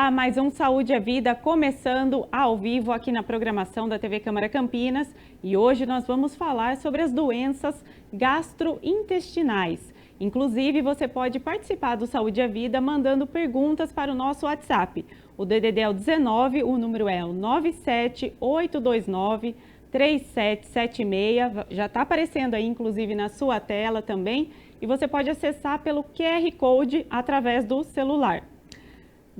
Olá, mais um Saúde é Vida começando ao vivo aqui na programação da TV Câmara Campinas e hoje nós vamos falar sobre as doenças gastrointestinais. Inclusive, você pode participar do Saúde é Vida mandando perguntas para o nosso WhatsApp. O DDD é o 19, o número é o 97829-3776, já está aparecendo aí inclusive na sua tela também e você pode acessar pelo QR Code através do celular.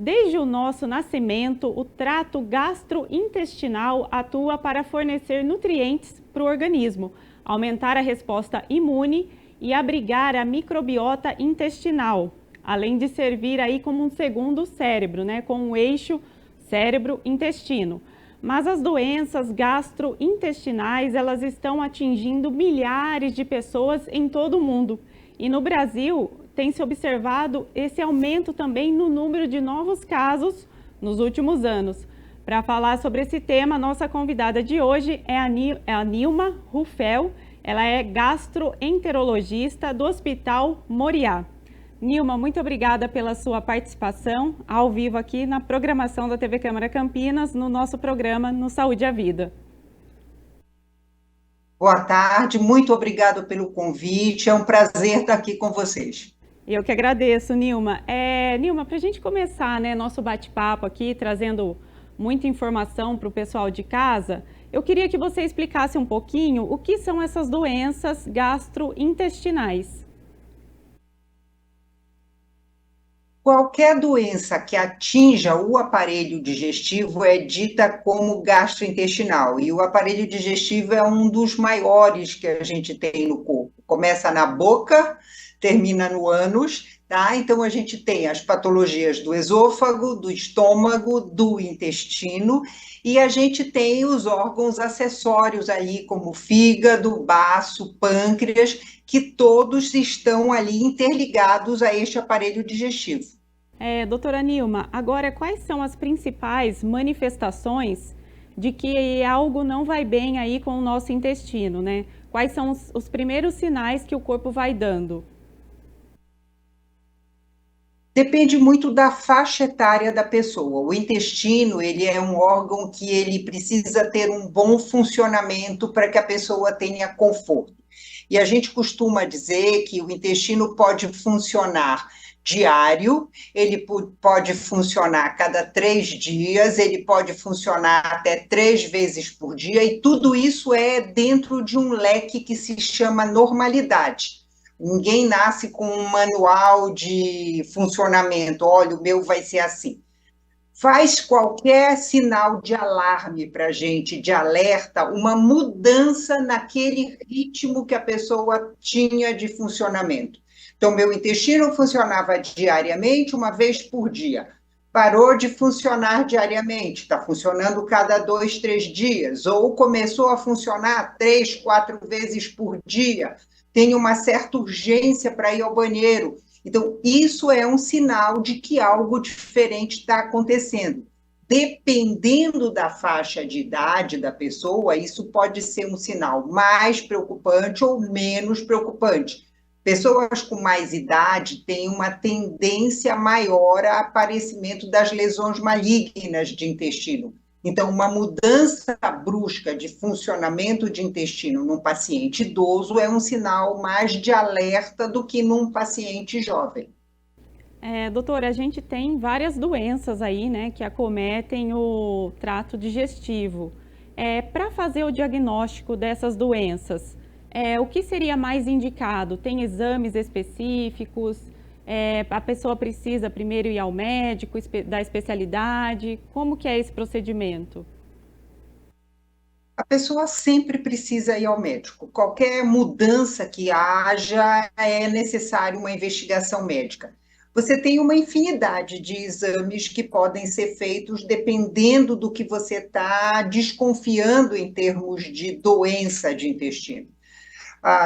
Desde o nosso nascimento, o trato gastrointestinal atua para fornecer nutrientes para o organismo, aumentar a resposta imune e abrigar a microbiota intestinal, além de servir aí como um segundo cérebro, né, com o eixo cérebro-intestino. Mas as doenças gastrointestinais, elas estão atingindo milhares de pessoas em todo o mundo. E no Brasil, tem se observado esse aumento também no número de novos casos nos últimos anos. Para falar sobre esse tema, nossa convidada de hoje é a Nilma Rufel. Ela é gastroenterologista do Hospital Moriá. Nilma, muito obrigada pela sua participação ao vivo aqui na programação da TV Câmara Campinas, no nosso programa No Saúde à Vida. Boa tarde, muito obrigado pelo convite, é um prazer estar aqui com vocês. Eu que agradeço, Nilma. Nilma, para a gente começar, né, nosso bate-papo aqui, trazendo muita informação para o pessoal de casa, eu queria que você explicasse um pouquinho o que são essas doenças gastrointestinais. Qualquer doença que atinja o aparelho digestivo é dita como gastrointestinal, e o aparelho digestivo é um dos maiores que a gente tem no corpo. Começa na boca, termina no ânus, tá? Então a gente tem as patologias do esôfago, do estômago, do intestino, e a gente tem os órgãos acessórios ali, como fígado, baço, pâncreas, que todos estão ali interligados a este aparelho digestivo. Doutora Nilma, agora quais são as principais manifestações de que algo não vai bem aí com o nosso intestino, né? Quais são os primeiros sinais que o corpo vai dando? Depende muito da faixa etária da pessoa. O intestino, ele é um órgão que ele precisa ter um bom funcionamento para que a pessoa tenha conforto. E a gente costuma dizer que o intestino pode funcionar diário, ele pode funcionar a cada 3 dias, ele pode funcionar até 3 vezes por dia, e tudo isso é dentro de um leque que se chama normalidade. Ninguém nasce com um manual de funcionamento, olha, o meu vai ser assim. Faz qualquer sinal de alarme para a gente, de alerta, uma mudança naquele ritmo que a pessoa tinha de funcionamento. Então, meu intestino funcionava diariamente, uma vez por dia. Parou de funcionar diariamente, está funcionando cada 2, 3 dias, ou começou a funcionar 3, 4 vezes por dia, tem uma certa urgência para ir ao banheiro. Então, isso é um sinal de que algo diferente está acontecendo. Dependendo da faixa de idade da pessoa, isso pode ser um sinal mais preocupante ou menos preocupante. Pessoas com mais idade têm uma tendência maior a aparecimento das lesões malignas de intestino. Então, uma mudança brusca de funcionamento de intestino num paciente idoso é um sinal mais de alerta do que num paciente jovem. Doutora, a gente tem várias doenças aí, né, que acometem o trato digestivo. Para fazer o diagnóstico dessas doenças, o que seria mais indicado? Tem exames específicos? A pessoa precisa primeiro ir ao médico da especialidade? Como que é esse procedimento? A pessoa sempre precisa ir ao médico. Qualquer mudança que haja, é necessário uma investigação médica. Você tem uma infinidade de exames que podem ser feitos dependendo do que você está desconfiando em termos de doença de intestino.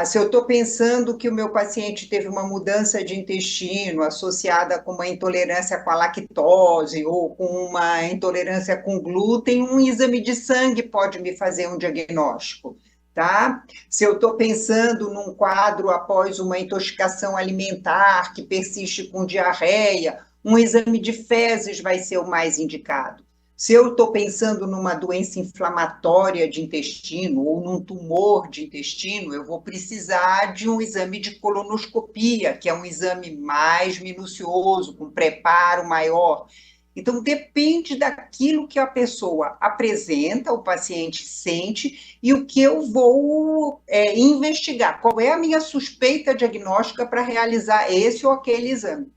Se eu estou pensando que o meu paciente teve uma mudança de intestino associada com uma intolerância com a lactose ou com uma intolerância com glúten, um exame de sangue pode me fazer um diagnóstico, tá? Se eu estou pensando num quadro após uma intoxicação alimentar que persiste com diarreia, um exame de fezes vai ser o mais indicado. Se eu estou pensando numa doença inflamatória de intestino ou num tumor de intestino, eu vou precisar de um exame de colonoscopia, que é um exame mais minucioso, com preparo maior. Então, depende daquilo que a pessoa apresenta, o paciente sente, e o que eu vou investigar. Qual é a minha suspeita diagnóstica para realizar esse ou aquele exame?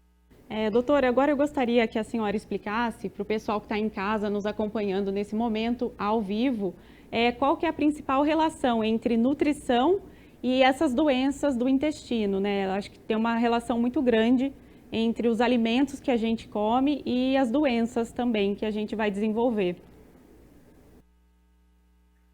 Doutora, agora eu gostaria que a senhora explicasse para o pessoal que está em casa nos acompanhando nesse momento, ao vivo, qual que é a principal relação entre nutrição e essas doenças do intestino, né? Eu acho que tem uma relação muito grande entre os alimentos que a gente come e as doenças também que a gente vai desenvolver.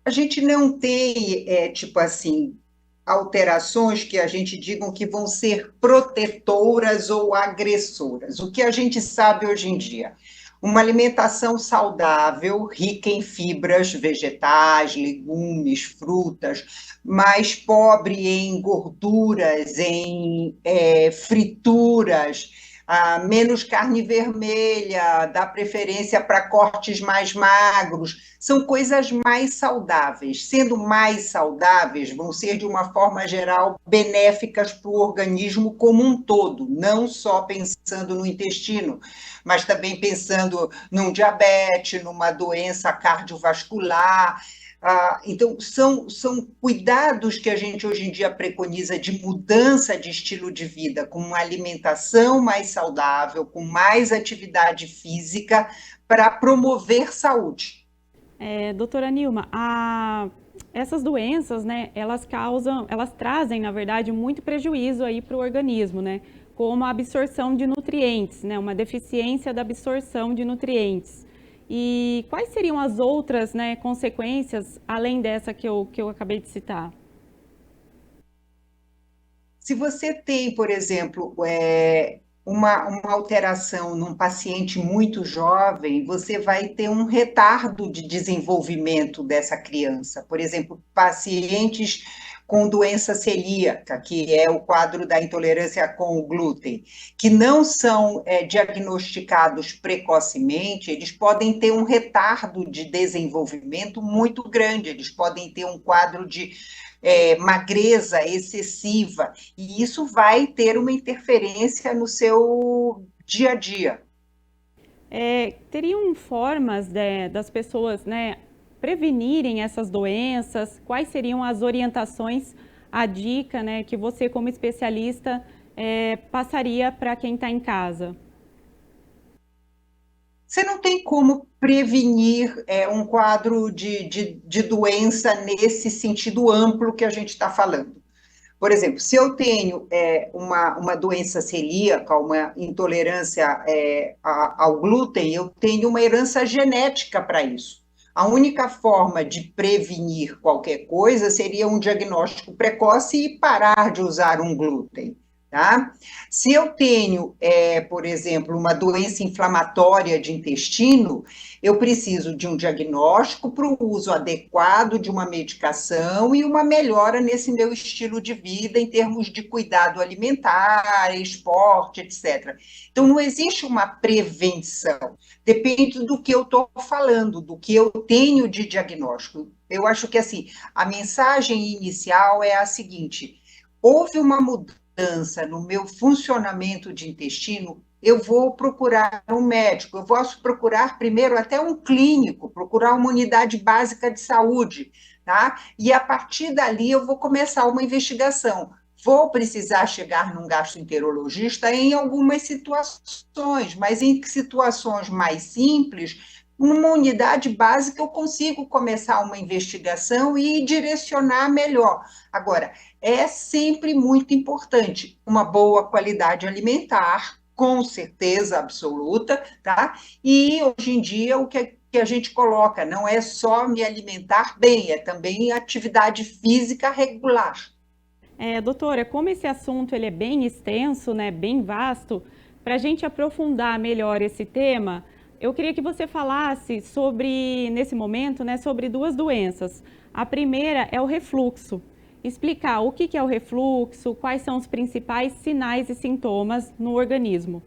A gente não tem, tipo assim, alterações que a gente digam que vão ser protetoras ou agressoras. O que a gente sabe hoje em dia? Uma alimentação saudável, rica em fibras, vegetais, legumes, frutas, mais pobre em gorduras, em frituras, menos carne vermelha, dá preferência para cortes mais magros, são coisas mais saudáveis. Sendo mais saudáveis, vão ser, de uma forma geral, benéficas para o organismo como um todo, não só pensando no intestino, mas também pensando num diabetes, numa doença cardiovascular. Então, são cuidados que a gente hoje em dia preconiza de mudança de estilo de vida, com uma alimentação mais saudável, com mais atividade física, para promover saúde. Doutora Nilma, essas doenças, né, elas trazem, na verdade, muito prejuízo aí para o organismo, né, como a absorção de nutrientes, né, uma deficiência da absorção de nutrientes. E quais seriam as outras, né, consequências, além dessa que eu acabei de citar? Se você tem, por exemplo, uma alteração num paciente muito jovem, você vai ter um retardo de desenvolvimento dessa criança. Por exemplo, pacientes com doença celíaca, que é o quadro da intolerância com o glúten, que não são diagnosticados precocemente, eles podem ter um retardo de desenvolvimento muito grande, eles podem ter um quadro de magreza excessiva, e isso vai ter uma interferência no seu dia a dia. Teriam formas das pessoas, né, prevenirem essas doenças? Quais seriam as orientações, a dica, né, que você, como especialista, passaria para quem está em casa? Você não tem como prevenir um quadro de doença nesse sentido amplo que a gente está falando. Por exemplo, se eu tenho uma doença celíaca, uma intolerância ao glúten, eu tenho uma herança genética para isso. A única forma de prevenir qualquer coisa seria um diagnóstico precoce e parar de usar um glúten. Tá? Se eu tenho, por exemplo, uma doença inflamatória de intestino, eu preciso de um diagnóstico para o uso adequado de uma medicação e uma melhora nesse meu estilo de vida em termos de cuidado alimentar, esporte, etc. Então, não existe uma prevenção, depende do que eu estou falando, do que eu tenho de diagnóstico. Eu acho que, assim, a mensagem inicial é a seguinte: houve uma mudança no meu funcionamento de intestino, eu vou procurar um médico, eu posso procurar primeiro até um clínico, procurar uma unidade básica de saúde, tá? E a partir dali eu vou começar uma investigação. Vou precisar chegar num gastroenterologista em algumas situações, mas em situações mais simples, numa unidade básica eu consigo começar uma investigação e direcionar melhor. Agora, é sempre muito importante uma boa qualidade alimentar, com certeza absoluta, tá? E hoje em dia o que a gente coloca não é só me alimentar bem, é também atividade física regular. Doutora, como esse assunto ele é bem extenso, né, bem vasto, para a gente aprofundar melhor esse tema, eu queria que você falasse sobre, nesse momento, né, sobre duas doenças. A primeira é o refluxo. Explicar o que é o refluxo, quais são os principais sinais e sintomas no organismo.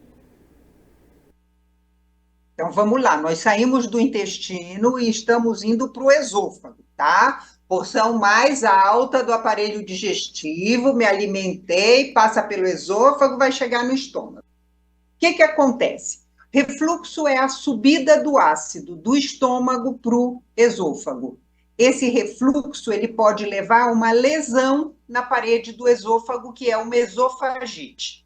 Então, vamos lá, nós saímos do intestino e estamos indo para o esôfago, tá? Porção mais alta do aparelho digestivo, me alimentei, passa pelo esôfago, vai chegar no estômago. O que acontece? Refluxo é a subida do ácido do estômago para o esôfago. Esse refluxo ele pode levar a uma lesão na parede do esôfago, que é uma esofagite.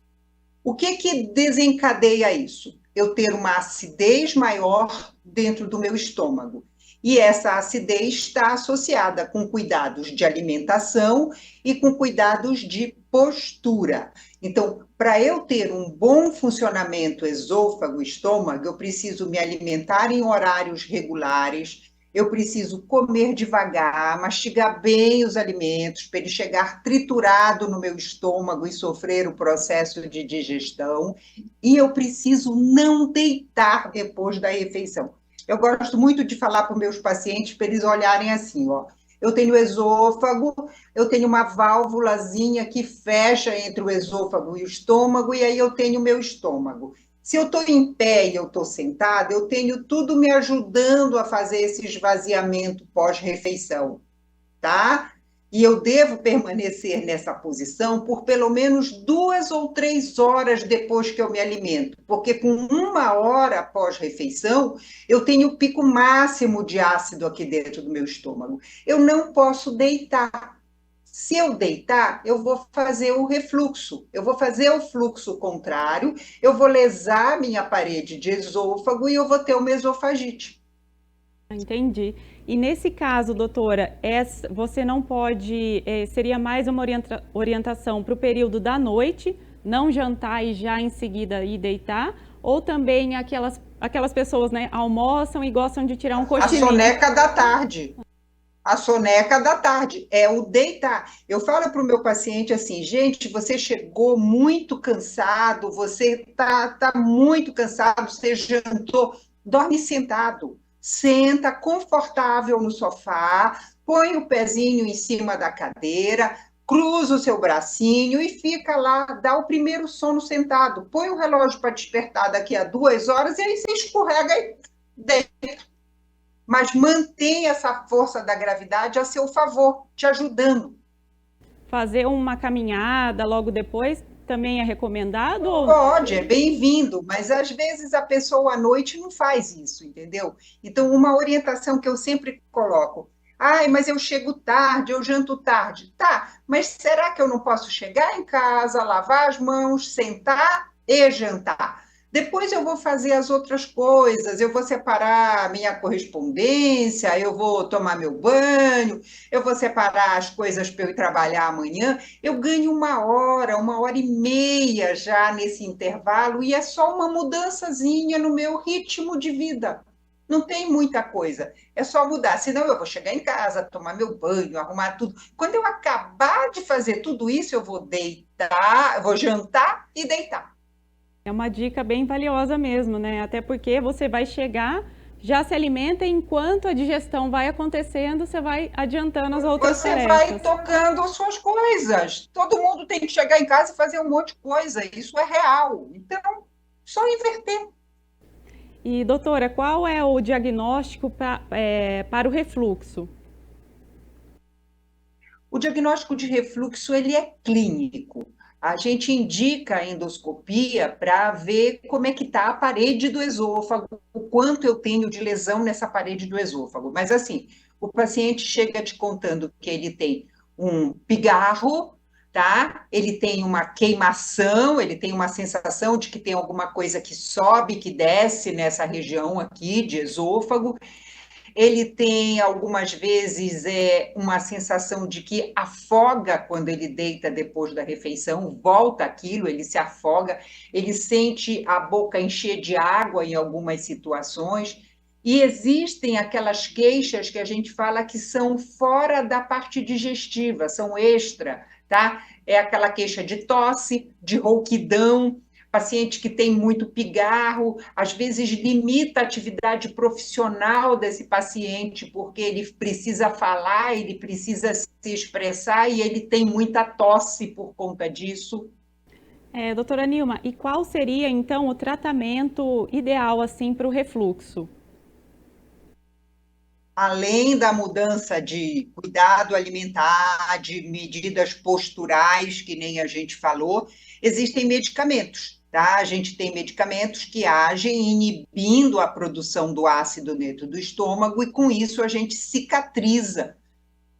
O que desencadeia isso? Eu ter uma acidez maior dentro do meu estômago. E essa acidez está associada com cuidados de alimentação e com cuidados de postura. Então, para eu ter um bom funcionamento esôfago-estômago, eu preciso me alimentar em horários regulares, eu preciso comer devagar, mastigar bem os alimentos, para ele chegar triturado no meu estômago e sofrer o processo de digestão. E eu preciso não deitar depois da refeição. Eu gosto muito de falar para os meus pacientes, para eles olharem assim, ó. Eu tenho esôfago, eu tenho uma válvulazinha que fecha entre o esôfago e o estômago, e aí eu tenho o meu estômago. Se eu estou em pé e eu estou sentada, eu tenho tudo me ajudando a fazer esse esvaziamento pós-refeição, tá? E eu devo permanecer nessa posição por pelo menos 2 ou 3 horas depois que eu me alimento, porque com 1 hora pós-refeição, eu tenho o pico máximo de ácido aqui dentro do meu estômago. Eu não posso deitar. Se eu deitar, eu vou fazer o refluxo, eu vou fazer o fluxo contrário, eu vou lesar a minha parede de esôfago e eu vou ter uma esofagite. Entendi. E nesse caso, doutora, você não pode, seria mais uma orientação para o período da noite, não jantar e já em seguida ir deitar, ou também aquelas pessoas, né, almoçam e gostam de tirar um A cochilinho. soneca da tarde. A soneca da tarde, é o deitar. Eu falo para o meu paciente assim, gente, você chegou muito cansado, você tá muito cansado, você jantou, dorme sentado, senta confortável no sofá, põe o pezinho em cima da cadeira, cruza o seu bracinho e fica lá, dá o primeiro sono sentado, põe o relógio para despertar daqui a 2 horas e aí você escorrega e deita, mas mantém essa força da gravidade a seu favor, te ajudando. Fazer uma caminhada logo depois também é recomendado? Ou... Pode, é bem-vindo, mas às vezes a pessoa à noite não faz isso, entendeu? Então, uma orientação que eu sempre coloco, ai, mas eu chego tarde, eu janto tarde. Tá, mas será que eu não posso chegar em casa, lavar as mãos, sentar e jantar? Depois eu vou fazer as outras coisas, eu vou separar a minha correspondência, eu vou tomar meu banho, eu vou separar as coisas para eu ir trabalhar amanhã. Eu ganho 1 hora, 1 hora e meia já nesse intervalo, e é só uma mudançazinha no meu ritmo de vida. Não tem muita coisa, é só mudar. Senão eu vou chegar em casa, tomar meu banho, arrumar tudo. Quando eu acabar de fazer tudo isso, eu vou deitar, eu vou jantar e deitar. É uma dica bem valiosa mesmo, né? Até porque você vai chegar, já se alimenta e enquanto a digestão vai acontecendo, você vai adiantando as outras Você tarefas. vai tocando as suas coisas. Todo mundo tem que chegar em casa e fazer um monte de coisa. Isso é real. Então, só inverter. E, doutora, qual é o diagnóstico para o refluxo? O diagnóstico de refluxo ele é clínico. A gente indica a endoscopia para ver como é que está a parede do esôfago, o quanto eu tenho de lesão nessa parede do esôfago. Mas assim, o paciente chega te contando que ele tem um pigarro, tá? Ele tem uma queimação, ele tem uma sensação de que tem alguma coisa que sobe, que desce nessa região aqui de esôfago. Ele tem algumas vezes uma sensação de que afoga quando ele deita depois da refeição, volta aquilo, ele se afoga, ele sente a boca encher de água em algumas situações, e existem aquelas queixas que a gente fala que são fora da parte digestiva, são extra, tá? É aquela queixa de tosse, de rouquidão, paciente que tem muito pigarro, às vezes limita a atividade profissional desse paciente, porque ele precisa falar, ele precisa se expressar e ele tem muita tosse por conta disso. Doutora Nilma, e qual seria então o tratamento ideal assim para o refluxo? Além da mudança de cuidado alimentar, de medidas posturais, que nem a gente falou, existem medicamentos, tá? A gente tem medicamentos que agem inibindo a produção do ácido dentro do estômago e com isso a gente cicatriza,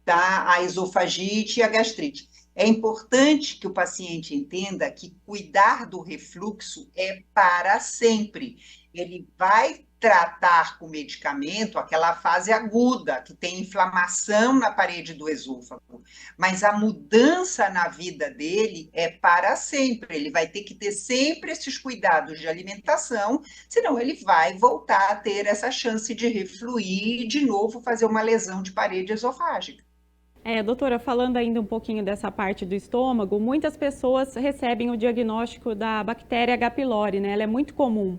tá? A esofagite e a gastrite. É importante que o paciente entenda que cuidar do refluxo é para sempre. Ele vai tratar com medicamento aquela fase aguda, que tem inflamação na parede do esôfago, mas a mudança na vida dele é para sempre. Ele vai ter que ter sempre esses cuidados de alimentação, senão ele vai voltar a ter essa chance de refluir e de novo fazer uma lesão de parede esofágica. Doutora, falando ainda um pouquinho dessa parte do estômago, muitas pessoas recebem o diagnóstico da bactéria H. pylori, né? Ela é muito comum.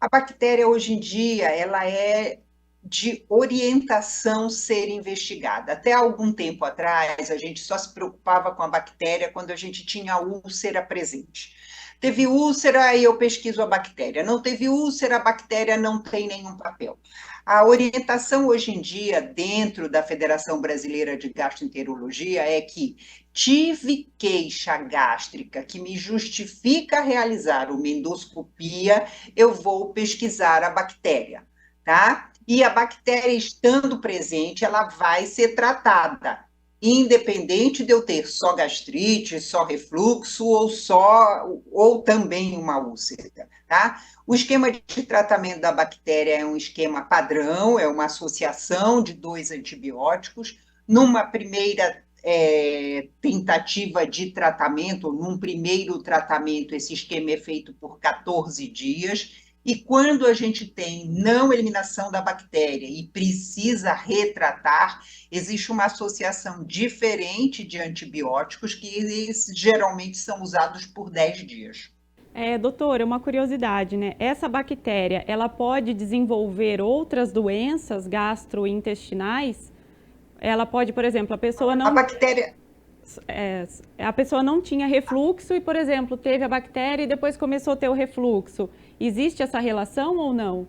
A bactéria, hoje em dia, ela é de orientação ser investigada. Até algum tempo atrás, a gente só se preocupava com a bactéria quando a gente tinha a úlcera presente. Teve úlcera e eu pesquiso a bactéria. Não teve úlcera, a bactéria não tem nenhum papel. A orientação hoje em dia, dentro da Federação Brasileira de Gastroenterologia, é que tive queixa gástrica que me justifica realizar uma endoscopia, eu vou pesquisar a bactéria, tá? E a bactéria estando presente, ela vai ser tratada, independente de eu ter só gastrite, só refluxo ou também uma úlcera, tá? O esquema de tratamento da bactéria é um esquema padrão, é uma associação de 2 antibióticos. Numa primeira tentativa de tratamento, num primeiro tratamento, esse esquema é feito por 14 dias. E quando a gente tem não eliminação da bactéria e precisa retratar, existe uma associação diferente de antibióticos que eles geralmente são usados por 10 dias. Doutora, uma curiosidade, né? Essa bactéria, ela pode desenvolver outras doenças gastrointestinais? Ela pode, por exemplo, A bactéria, a pessoa não tinha refluxo e, por exemplo, teve a bactéria e depois começou a ter o refluxo. Existe essa relação ou não?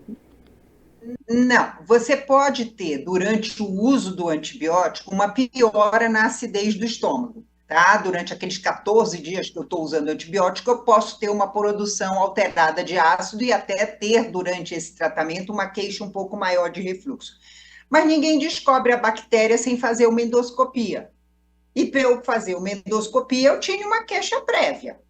não, você pode ter, durante o uso do antibiótico, uma piora na acidez do estômago, tá? Durante aqueles 14 dias que eu estou usando antibiótico, eu posso ter uma produção alterada de ácido e até ter, durante esse tratamento, uma queixa um pouco maior de refluxo. Mas ninguém descobre a bactéria sem fazer uma endoscopia. E para eu fazer uma endoscopia, eu tinha uma queixa prévia,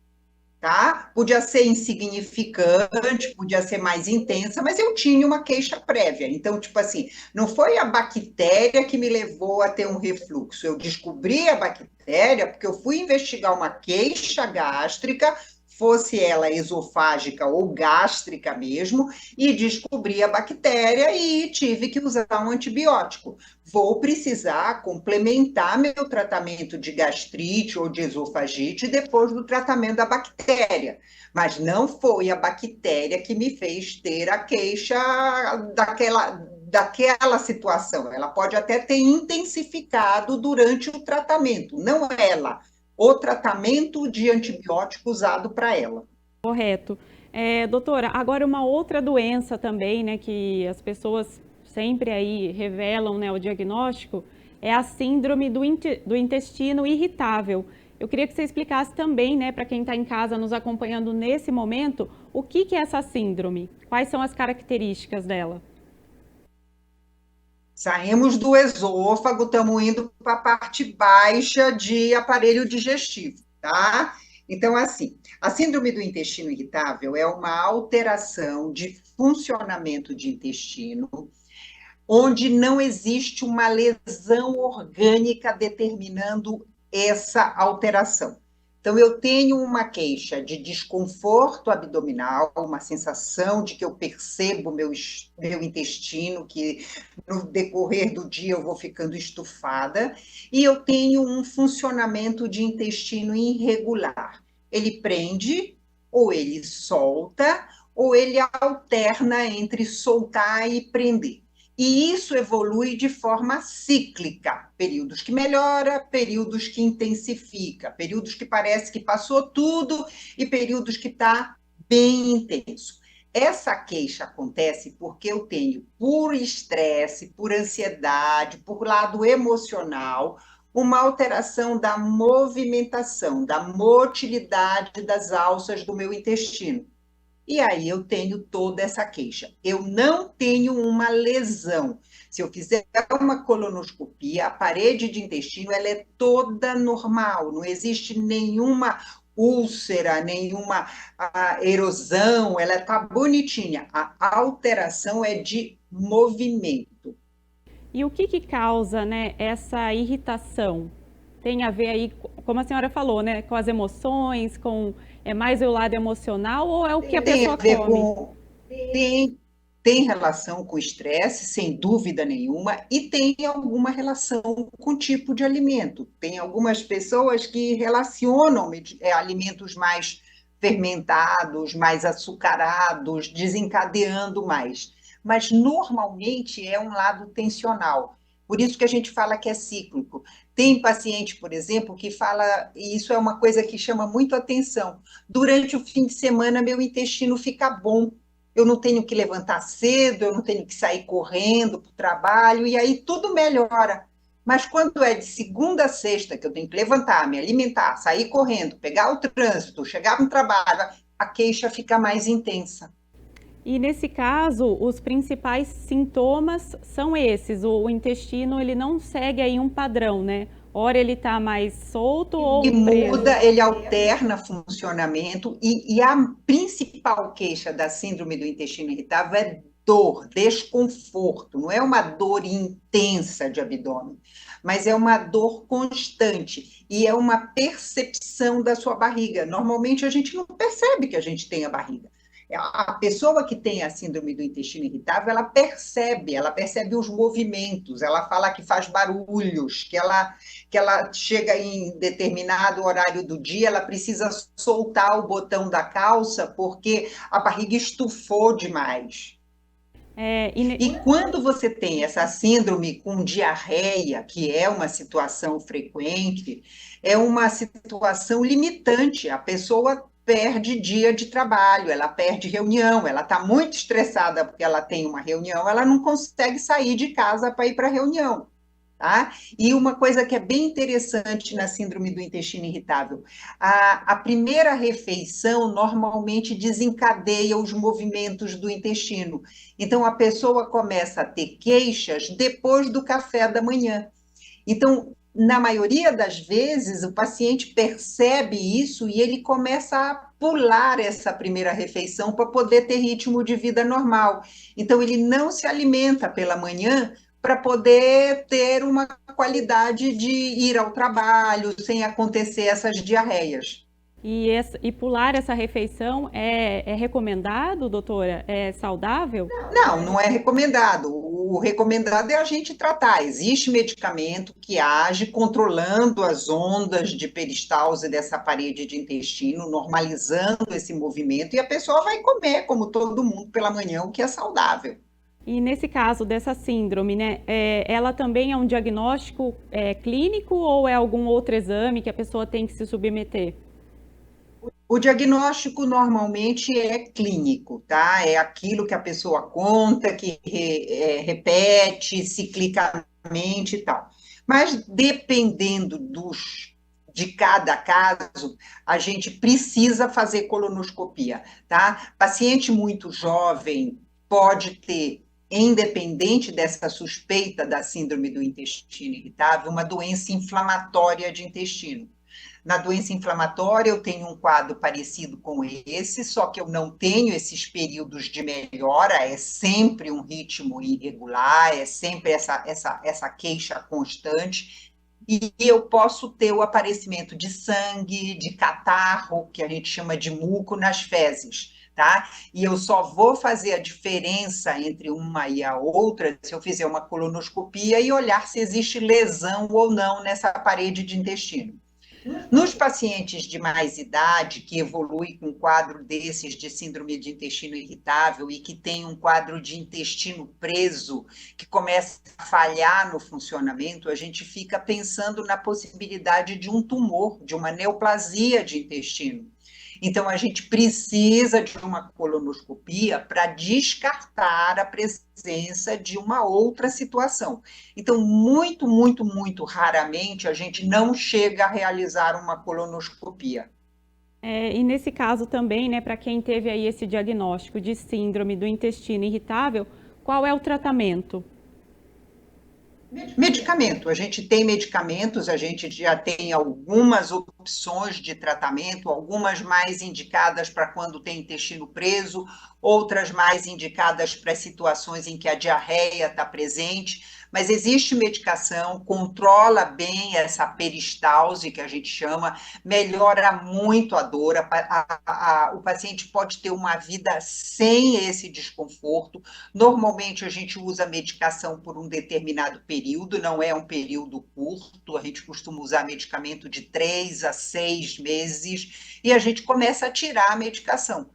tá? Podia ser insignificante, podia ser mais intensa, mas eu tinha uma queixa prévia. Então, tipo assim, não foi a bactéria que me levou a ter um refluxo. Eu descobri a bactéria porque eu fui investigar uma queixa gástrica, fosse ela esofágica ou gástrica mesmo, e descobri a bactéria e tive que usar um antibiótico. Vou precisar complementar meu tratamento de gastrite ou de esofagite depois do tratamento da bactéria. Mas não foi a bactéria que me fez ter a queixa daquela situação. Ela pode até ter intensificado durante o tratamento, não ela, o tratamento de antibiótico usado para ela. Correto. Doutora, agora uma outra doença também, né, que as pessoas sempre aí revelam, né, o diagnóstico, é a síndrome do intestino irritável. Eu queria que você explicasse também, né, para quem está em casa nos acompanhando nesse momento, o que é essa síndrome? Quais são as características dela? Saímos do esôfago, estamos indo para a parte baixa de aparelho digestivo, tá? Então, assim, a síndrome do intestino irritável é uma alteração de funcionamento de intestino, onde não existe uma lesão orgânica determinando essa alteração. Então, eu tenho uma queixa de desconforto abdominal, uma sensação de que eu percebo meu intestino, que no decorrer do dia eu vou ficando estufada, e eu tenho um funcionamento de intestino irregular. Ele prende, ou ele solta, ou ele alterna entre soltar e prender. E isso evolui de forma cíclica, períodos que melhora, períodos que intensifica, períodos que parece que passou tudo e períodos que está bem intenso. Essa queixa acontece porque eu tenho, por estresse, por ansiedade, por lado emocional, uma alteração da movimentação, da motilidade das alças do meu intestino. E aí eu tenho toda essa queixa. Eu não tenho uma lesão. Se eu fizer uma colonoscopia, a parede de intestino ela é toda normal, não existe nenhuma úlcera, nenhuma erosão, ela está bonitinha. A alteração é de movimento. E o que causa, né, essa irritação? Tem a ver aí, como a senhora falou, né, com as emoções, com mais o lado emocional ou é o que a Tem pessoa a ver come? com. Tem relação com o estresse, sem dúvida nenhuma, e tem alguma relação com o tipo de alimento. Tem algumas pessoas que relacionam alimentos mais fermentados, mais açucarados, desencadeando mais. Mas normalmente é um lado tensional. Por isso que a gente fala que é cíclico. Tem paciente, por exemplo, que fala, e isso é uma coisa que chama muito atenção, durante o fim de semana meu intestino fica bom, eu não tenho que levantar cedo, eu não tenho que sair correndo para o trabalho, e aí tudo melhora. Mas quando é de segunda a sexta, que eu tenho que levantar, me alimentar, sair correndo, pegar o trânsito, chegar no trabalho, a queixa fica mais intensa. E nesse caso, os principais sintomas são esses. O intestino, ele não segue aí um padrão, né? Ora ele está mais solto Ele ou preso. muda, ele alterna funcionamento, e a principal queixa da síndrome do intestino irritável é dor, desconforto. Não é uma dor intensa de abdômen, mas é uma dor constante e é uma percepção da sua barriga. Normalmente a gente não percebe que a gente tem a barriga. A pessoa que tem a síndrome do intestino irritável, ela percebe os movimentos, ela fala que faz barulhos, que ela chega em determinado horário do dia, ela precisa soltar o botão da calça porque a barriga estufou demais. É, E quando você tem essa síndrome com diarreia, que é uma situação frequente, é uma situação limitante. A pessoa perde dia de trabalho, ela perde reunião, ela está muito estressada porque ela tem uma reunião, ela não consegue sair de casa para ir para a reunião. Tá? E uma coisa que é bem interessante na síndrome do intestino irritável, a primeira refeição normalmente desencadeia os movimentos do intestino. Então, a pessoa começa a ter queixas depois do café da manhã. Então, na maioria das vezes, o paciente percebe isso e ele começa a pular essa primeira refeição para poder ter ritmo de vida normal. Então, ele não se alimenta pela manhã para poder ter uma qualidade de ir ao trabalho sem acontecer essas diarreias. e pular essa refeição é recomendado, doutora? É saudável? Não, não é recomendado. O recomendado é a gente tratar. Existe medicamento que age controlando as ondas de peristalse dessa parede de intestino, normalizando esse movimento, e a pessoa vai comer, como todo mundo, pela manhã, o que é saudável. E nesse caso dessa síndrome, né, ela também é um diagnóstico clínico ou é algum outro exame que a pessoa tem que se submeter? O diagnóstico normalmente é clínico, tá? É aquilo que a pessoa conta, que repete ciclicamente e tal. Mas dependendo de cada caso, a gente precisa fazer colonoscopia, tá? Paciente muito jovem pode ter, independente dessa suspeita da síndrome do intestino irritável, uma doença inflamatória de intestino. Na doença inflamatória, eu tenho um quadro parecido com esse, só que eu não tenho esses períodos de melhora, é sempre um ritmo irregular, é sempre essa queixa constante, e eu posso ter o aparecimento de sangue, de catarro, que a gente chama de muco nas fezes. Tá? E eu só vou fazer a diferença entre uma e a outra se eu fizer uma colonoscopia e olhar se existe lesão ou não nessa parede de intestino. Nos pacientes de mais idade, que evoluem com um quadro desses de síndrome de intestino irritável e que tem um quadro de intestino preso, que começa a falhar no funcionamento, a gente fica pensando na possibilidade de um tumor, de uma neoplasia de intestino. Então, a gente precisa de uma colonoscopia para descartar a presença de uma outra situação. Então, muito, muito, muito raramente a gente não chega a realizar uma colonoscopia. E nesse caso também, né, para quem teve aí esse diagnóstico de síndrome do intestino irritável, qual é o tratamento? Medicamento, a gente tem medicamentos, a gente já tem algumas opções de tratamento, algumas mais indicadas para quando tem intestino preso, outras mais indicadas para situações em que a diarreia está presente, mas existe medicação, controla bem essa peristalse, que a gente chama, melhora muito a dor, o paciente pode ter uma vida sem esse desconforto. Normalmente a gente usa medicação por um determinado período, não é um período curto, a gente costuma usar medicamento de 3 a 6 meses e a gente começa a tirar a medicação.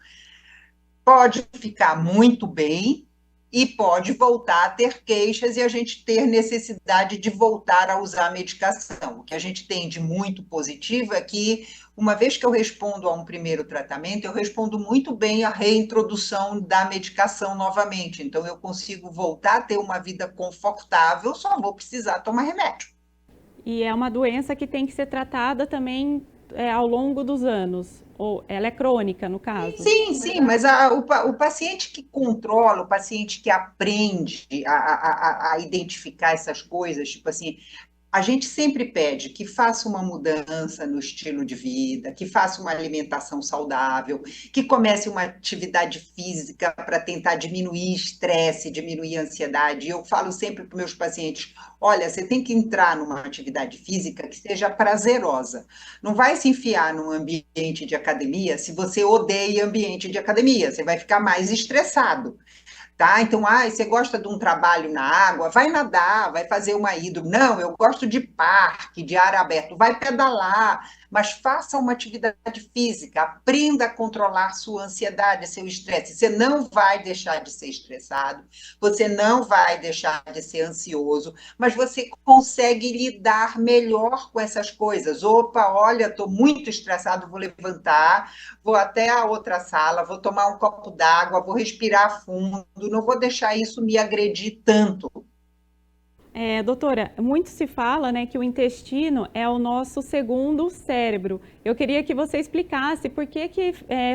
Pode ficar muito bem e pode voltar a ter queixas e a gente ter necessidade de voltar a usar a medicação. O que a gente tem de muito positivo é que, uma vez que eu respondo a um primeiro tratamento, eu respondo muito bem à reintrodução da medicação novamente. Então, eu consigo voltar a ter uma vida confortável, só vou precisar tomar remédio. E é uma doença que tem que ser tratada também ao longo dos anos, ou ela é crônica, no caso? Sim, sim, mas o paciente que controla, o paciente que aprende a identificar essas coisas, tipo assim, a gente sempre pede que faça uma mudança no estilo de vida, que faça uma alimentação saudável, que comece uma atividade física para tentar diminuir estresse, diminuir ansiedade. E eu falo sempre para os meus pacientes: olha, você tem que entrar numa atividade física que seja prazerosa. Não vai se enfiar num ambiente de academia se você odeia ambiente de academia, você vai ficar mais estressado. Tá? Então, você gosta de um trabalho na água, vai nadar, vai fazer uma hidro. Não, eu gosto de parque, de ar aberto, vai pedalar, mas faça uma atividade física, aprenda a controlar sua ansiedade, seu estresse. Você não vai deixar de ser estressado, você não vai deixar de ser ansioso, mas você consegue lidar melhor com essas coisas. Opa, olha, estou muito estressado, vou levantar, vou até a outra sala, vou tomar um copo d'água, vou respirar fundo, não vou deixar isso me agredir tanto. Doutora, muito se fala, né, que o intestino é o nosso segundo cérebro. Eu queria que você explicasse por que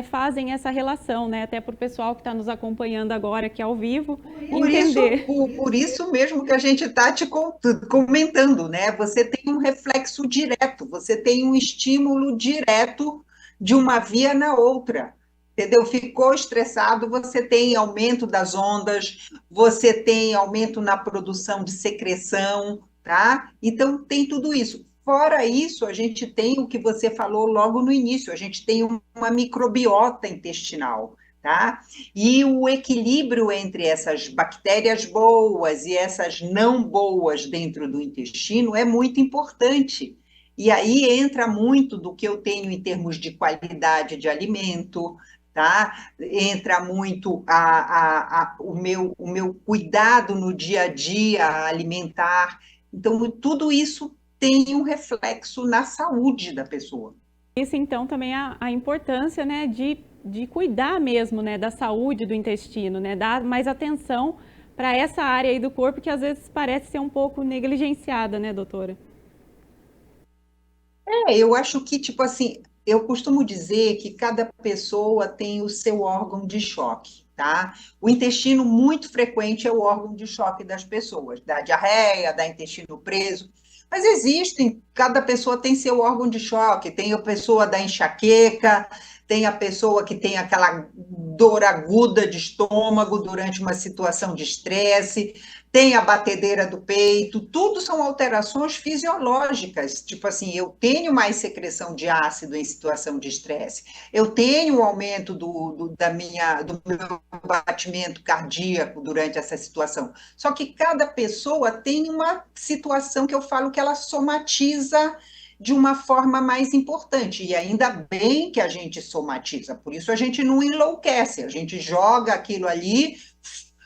fazem essa relação, né, até para o pessoal que está nos acompanhando agora aqui ao vivo entender. Por isso mesmo que a gente está te comentando, né? Você tem um reflexo direto, você tem um estímulo direto de uma via na outra. Entendeu? Ficou estressado, você tem aumento das ondas, você tem aumento na produção de secreção, tá? Então tem tudo isso. Fora isso, a gente tem o que você falou logo no início, a gente tem uma microbiota intestinal, tá? E o equilíbrio entre essas bactérias boas e essas não boas dentro do intestino é muito importante. E aí entra muito do que eu tenho em termos de qualidade de alimento, tá? Entra muito o meu cuidado no dia a dia alimentar. Então, tudo isso tem um reflexo na saúde da pessoa. Isso, então, também a importância, né, de cuidar mesmo, né, da saúde do intestino, né, dar mais atenção para essa área aí do corpo que às vezes parece ser um pouco negligenciada, né, doutora? Eu acho que, tipo assim, eu costumo dizer que cada pessoa tem o seu órgão de choque, tá? O intestino muito frequente é o órgão de choque das pessoas, da diarreia, da intestino preso. Mas existem, cada pessoa tem seu órgão de choque, tem a pessoa da enxaqueca, tem a pessoa que tem aquela dor aguda de estômago durante uma situação de estresse, tem a batedeira do peito, tudo são alterações fisiológicas. Tipo assim, eu tenho mais secreção de ácido em situação de estresse, eu tenho um aumento do meu batimento cardíaco durante essa situação. Só que cada pessoa tem uma situação que eu falo que ela somatiza de uma forma mais importante. E ainda bem que a gente somatiza, por isso a gente não enlouquece, a gente joga aquilo ali,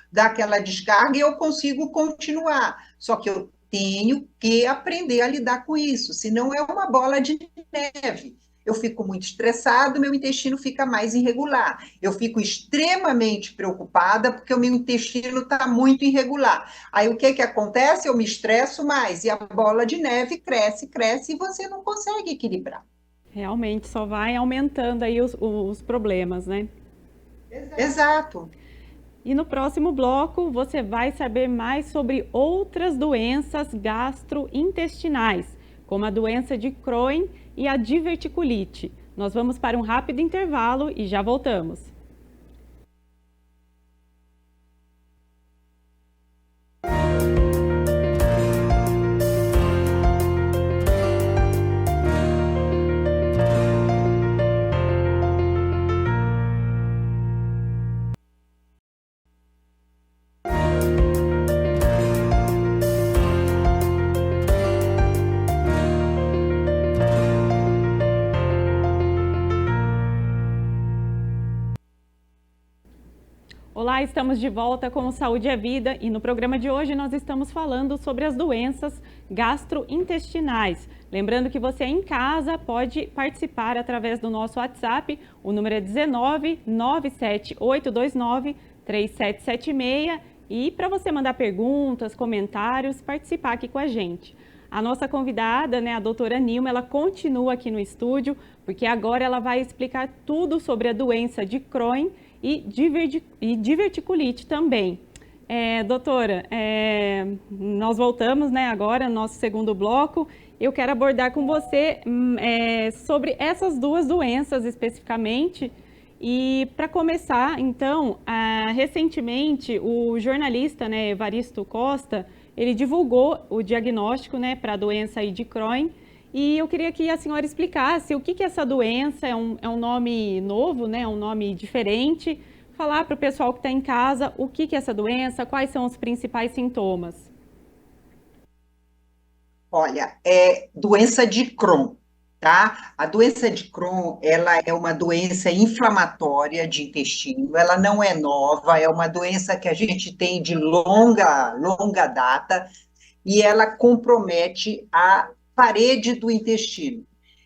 dá aquela descarga e eu consigo continuar. Só que eu tenho que aprender a lidar com isso, senão é uma bola de neve. Eu fico muito estressado, meu intestino fica mais irregular. Eu fico extremamente preocupada porque o meu intestino está muito irregular. Aí o que que acontece? Eu me estresso mais e a bola de neve cresce, cresce e você não consegue equilibrar. Realmente só vai aumentando aí os problemas, né? Exato. E no próximo bloco você vai saber mais sobre outras doenças gastrointestinais, como a doença de Crohn e a diverticulite. Nós vamos para um rápido intervalo e já voltamos. Olá, estamos de volta com o Saúde é Vida e no programa de hoje nós estamos falando sobre as doenças gastrointestinais. Lembrando que você em casa pode participar através do nosso WhatsApp, o número é 19 97829 3776 e para você mandar perguntas, comentários, participar aqui com a gente. A nossa convidada, né, a doutora Nilma, ela continua aqui no estúdio, porque agora ela vai explicar tudo sobre a doença de Crohn e diverticulite também. Doutora, nós voltamos, né, agora no nosso segundo bloco. Eu quero abordar com você sobre essas duas doenças especificamente. E para começar, então, recentemente o jornalista, né, Evaristo Costa, ele divulgou o diagnóstico, né, para a doença aí de Crohn. E eu queria que a senhora explicasse o que essa doença é um nome novo, né? Um nome diferente. Falar para o pessoal que está em casa o que é essa doença, quais são os principais sintomas. Olha, é doença de Crohn, tá? A doença de Crohn, ela é uma doença inflamatória de intestino, ela não é nova, é uma doença que a gente tem de longa data e ela compromete a parede do intestino.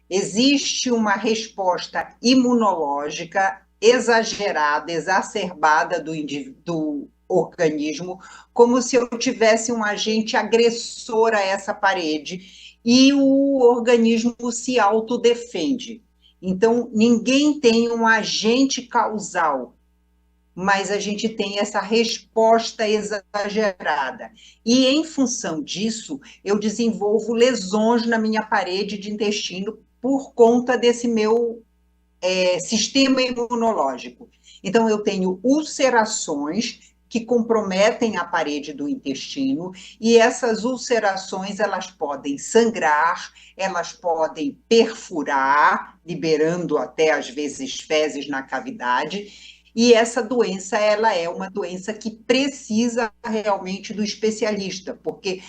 Existe uma resposta imunológica exagerada, exacerbada do organismo, como se eu tivesse um agente agressor a essa parede, e o organismo se autodefende. Então, ninguém tem um agente causal, mas a gente tem essa resposta exagerada. E, em função disso, eu desenvolvo lesões na minha parede de intestino por conta desse meu sistema imunológico. Então, eu tenho ulcerações que comprometem a parede do intestino, e essas ulcerações, elas podem sangrar, elas podem perfurar, liberando até, às vezes, fezes na cavidade, e essa doença, ela é uma doença que precisa realmente do especialista, porque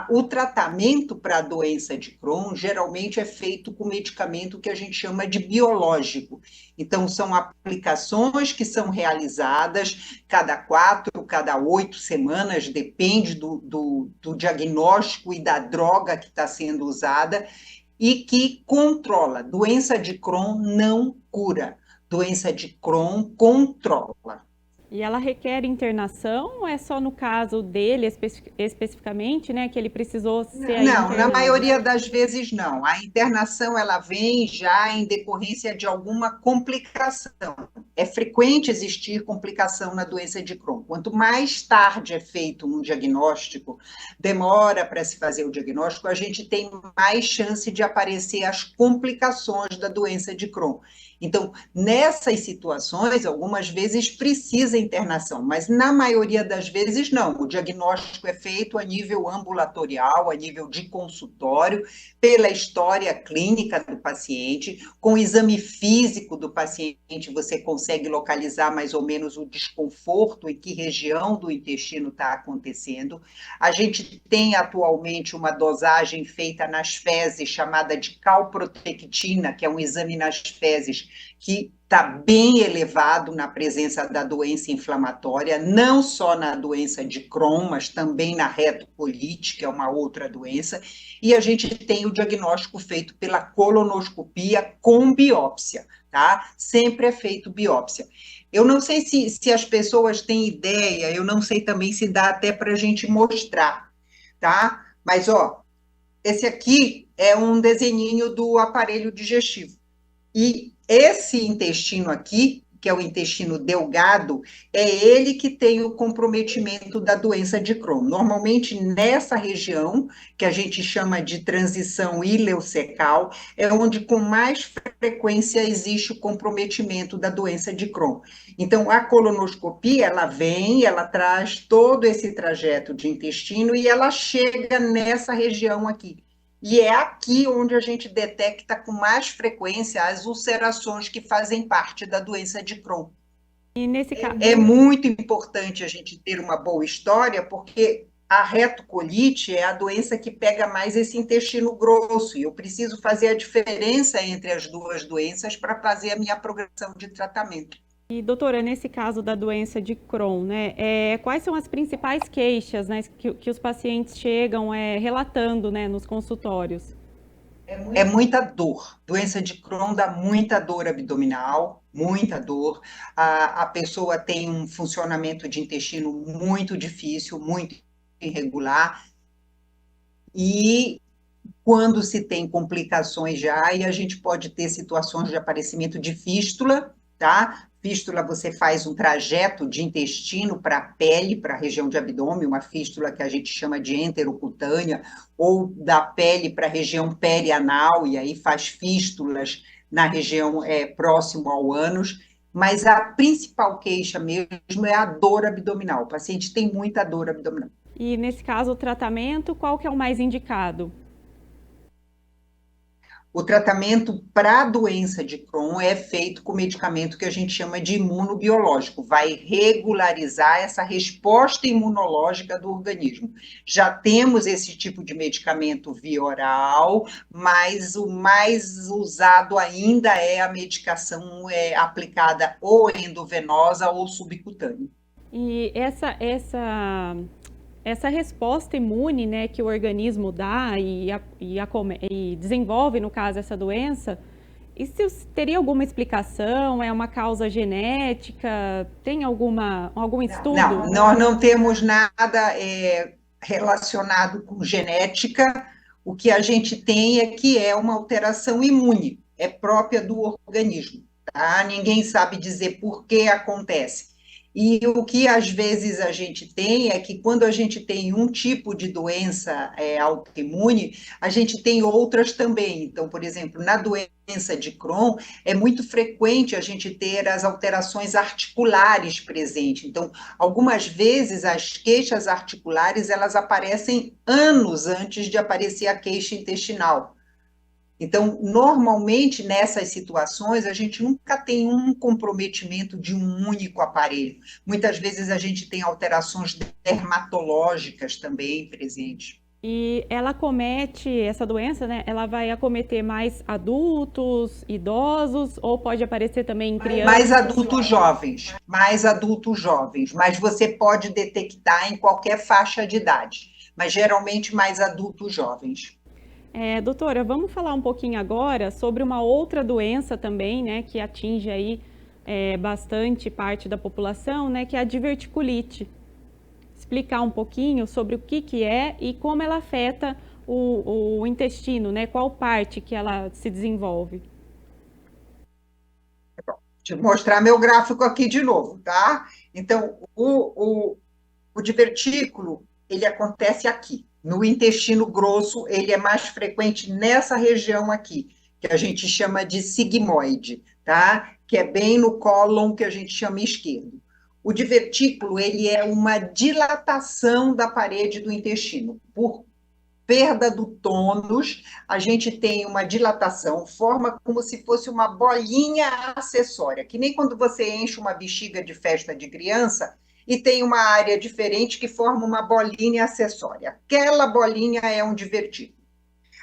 o tratamento para a doença de Crohn geralmente é feito com medicamento que a gente chama de biológico. Então, são aplicações que são realizadas cada 4, cada 8 semanas, depende do diagnóstico e da droga que está sendo usada, e que controla. Doença de Crohn não cura. Doença de Crohn controla. E ela requer internação ou é só no caso dele especificamente, né, que ele precisou ser Não, internado? na maioria das vezes não. A internação ela vem já em decorrência de alguma complicação. É frequente existir complicação na doença de Crohn. Quanto mais tarde é feito um diagnóstico, demora para se fazer o diagnóstico, a gente tem mais chance de aparecer as complicações da doença de Crohn. Então, nessas situações, algumas vezes precisa internação, mas na maioria das vezes não. O diagnóstico é feito a nível ambulatorial, a nível de consultório, pela história clínica do paciente, com o exame físico do paciente, você consegue localizar mais ou menos o desconforto, em que região do intestino está acontecendo. A gente tem atualmente uma dosagem feita nas fezes, chamada de calprotectina, que é um exame nas fezes, que está bem elevado na presença da doença inflamatória, não só na doença de Crohn, mas também na retocolite, que é uma outra doença, e a gente tem o diagnóstico feito pela colonoscopia com biópsia, tá? Sempre é feito biópsia. Eu não sei se as pessoas têm ideia, eu não sei também se dá até para a gente mostrar, tá? Mas, ó, esse aqui é um desenhinho do aparelho digestivo. E esse intestino aqui, que é o intestino delgado, é ele que tem o comprometimento da doença de Crohn. Normalmente, nessa região, que a gente chama de transição ileocecal, é onde com mais frequência existe o comprometimento da doença de Crohn. Então, a colonoscopia, ela vem, ela traz todo esse trajeto de intestino e ela chega nessa região aqui. E é aqui onde a gente detecta com mais frequência as ulcerações que fazem parte da doença de Crohn. E nesse caso. É muito importante a gente ter uma boa história, porque a retocolite é a doença que pega mais esse intestino grosso, e eu preciso fazer a diferença entre as duas doenças para fazer a minha progressão de tratamento. E, doutora, nesse caso da doença de Crohn, né, quais são as principais queixas, né, que os pacientes chegam relatando, né, nos consultórios? É muita dor. Doença de Crohn dá muita dor abdominal, muita dor. A pessoa tem um funcionamento de intestino muito difícil, muito irregular. E quando se tem complicações já, e a gente pode ter situações de aparecimento de fístula, tá? Fístula, você faz um trajeto de intestino para a pele, para a região de abdômen, uma fístula que a gente chama de enterocutânea, ou da pele para a região perianal, e aí faz fístulas na região próximo ao ânus, mas a principal queixa mesmo é a dor abdominal. O paciente tem muita dor abdominal. E nesse caso, o tratamento, qual que é o mais indicado? O tratamento para a doença de Crohn é feito com medicamento que a gente chama de imunobiológico, vai regularizar essa resposta imunológica do organismo. Já temos esse tipo de medicamento via oral, mas o mais usado ainda é a medicação aplicada ou endovenosa ou subcutânea. E essa resposta imune, né, que o organismo dá e desenvolve, no caso, essa doença, isso teria alguma explicação? É uma causa genética? Tem algum estudo? Não, nós não temos nada relacionado com genética. O que a gente tem é que é uma alteração imune, é própria do organismo, tá? Ninguém sabe dizer por que acontece. E o que às vezes a gente tem é que quando a gente tem um tipo de doença autoimune, a gente tem outras também. Então, por exemplo, na doença de Crohn, é muito frequente a gente ter as alterações articulares presentes. Então, algumas vezes as queixas articulares, elas aparecem anos antes de aparecer a queixa intestinal. Então, normalmente, nessas situações, a gente nunca tem um comprometimento de um único aparelho. Muitas vezes a gente tem alterações dermatológicas também presentes. E essa doença, né? Ela vai acometer mais adultos, idosos, ou pode aparecer também em crianças? Mais adultos jovens, mas você pode detectar em qualquer faixa de idade, mas geralmente mais adultos jovens. Doutora, vamos falar um pouquinho agora sobre uma outra doença também, né, que atinge aí bastante parte da população, né, que é a diverticulite. Explicar um pouquinho sobre o que é e como ela afeta o intestino, né, qual parte que ela se desenvolve. Deixa eu mostrar meu gráfico aqui de novo, tá? Então, o divertículo, ele acontece aqui. No intestino grosso, ele é mais frequente nessa região aqui, que a gente chama de sigmoide, tá? Que é bem no cólon que a gente chama esquerdo. O divertículo, ele é uma dilatação da parede do intestino. Por perda do tônus, a gente tem uma dilatação, forma como se fosse uma bolinha acessória, que nem quando você enche uma bexiga de festa de criança e tem uma área diferente que forma uma bolinha acessória. Aquela bolinha é um divertículo.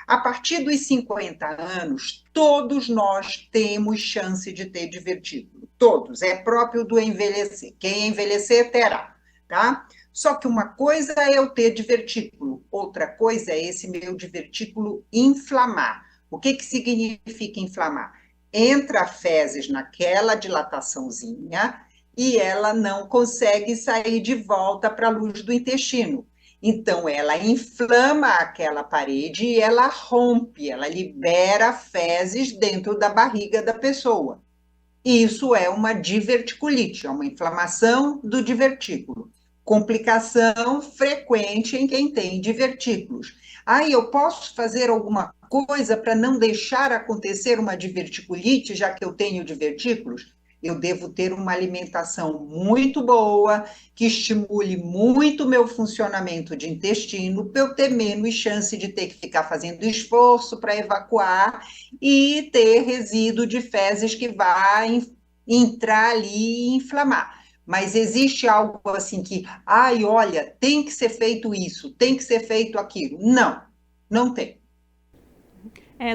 A partir dos 50 anos, todos nós temos chance de ter divertículo. Todos. É próprio do envelhecer. Quem envelhecer terá, tá? Só que uma coisa é eu ter divertículo, outra coisa é esse meu divertículo inflamar. O que significa inflamar? Entra fezes naquela dilataçãozinha e ela não consegue sair de volta para a luz do intestino. Então, ela inflama aquela parede e ela rompe, ela libera fezes dentro da barriga da pessoa. Isso é uma diverticulite, é uma inflamação do divertículo. Complicação frequente em quem tem divertículos. Aí, eu posso fazer alguma coisa para não deixar acontecer uma diverticulite, já que eu tenho divertículos? Eu devo ter uma alimentação muito boa, que estimule muito o meu funcionamento de intestino, para eu ter menos chance de ter que ficar fazendo esforço para evacuar e ter resíduo de fezes que vai entrar ali e inflamar. Mas existe algo assim que, ai, olha, tem que ser feito isso, tem que ser feito aquilo. Não, não tem.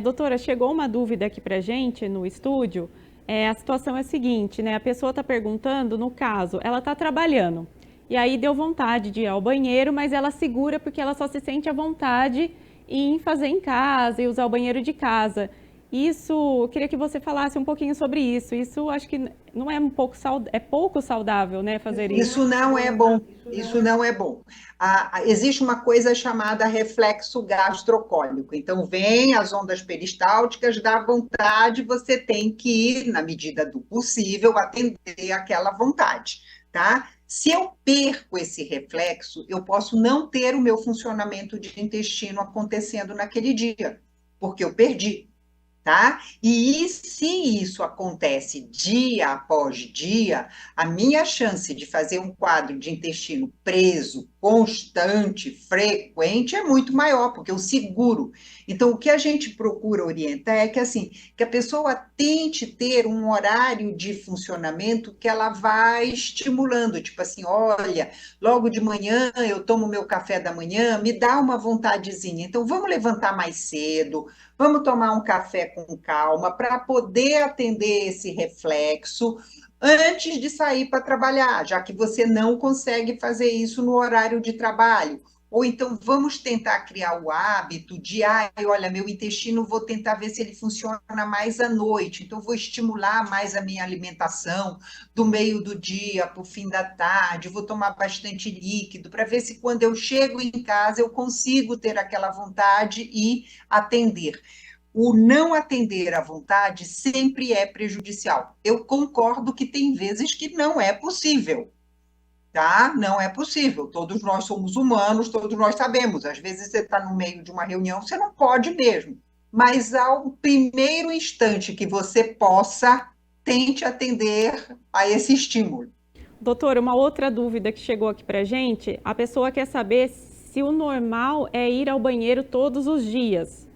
Doutora, chegou uma dúvida aqui para gente no estúdio. A situação é a seguinte, né? A pessoa está perguntando, no caso, ela está trabalhando e aí deu vontade de ir ao banheiro, mas ela segura porque ela só se sente à vontade em fazer em casa e usar o banheiro de casa. Isso, eu queria que você falasse um pouquinho sobre isso. Isso acho que não é é pouco saudável, né, fazer isso. Isso não é bom, isso não é bom. Existe uma coisa chamada reflexo gastrocólico. Então, vem as ondas peristálticas, dá vontade, você tem que ir, na medida do possível, atender aquela vontade, tá? Se eu perco esse reflexo, eu posso não ter o meu funcionamento de intestino acontecendo naquele dia, porque eu perdi. Tá? E se isso acontece dia após dia, a minha chance de fazer um quadro de intestino preso, constante, frequente, é muito maior, porque eu seguro. Então, o que a gente procura orientar é que, assim, que a pessoa tente ter um horário de funcionamento que ela vai estimulando, tipo assim, olha, logo de manhã eu tomo meu café da manhã, me dá uma vontadezinha, então vamos levantar mais cedo, vamos tomar um café com calma para poder atender esse reflexo antes de sair para trabalhar, já que você não consegue fazer isso no horário de trabalho. Ou então vamos tentar criar o hábito de, olha, meu intestino, vou tentar ver se ele funciona mais à noite, então vou estimular mais a minha alimentação do meio do dia para o fim da tarde, vou tomar bastante líquido, para ver se quando eu chego em casa eu consigo ter aquela vontade e atender. O não atender à vontade sempre é prejudicial. Eu concordo que tem vezes que não é possível, tá? Não é possível. Todos nós somos humanos, todos nós sabemos. Às vezes você está no meio de uma reunião, você não pode mesmo. Mas ao primeiro instante que você possa, tente atender a esse estímulo. Doutora, uma outra dúvida que chegou aqui para gente, a pessoa quer saber se o normal é ir ao banheiro todos os dias.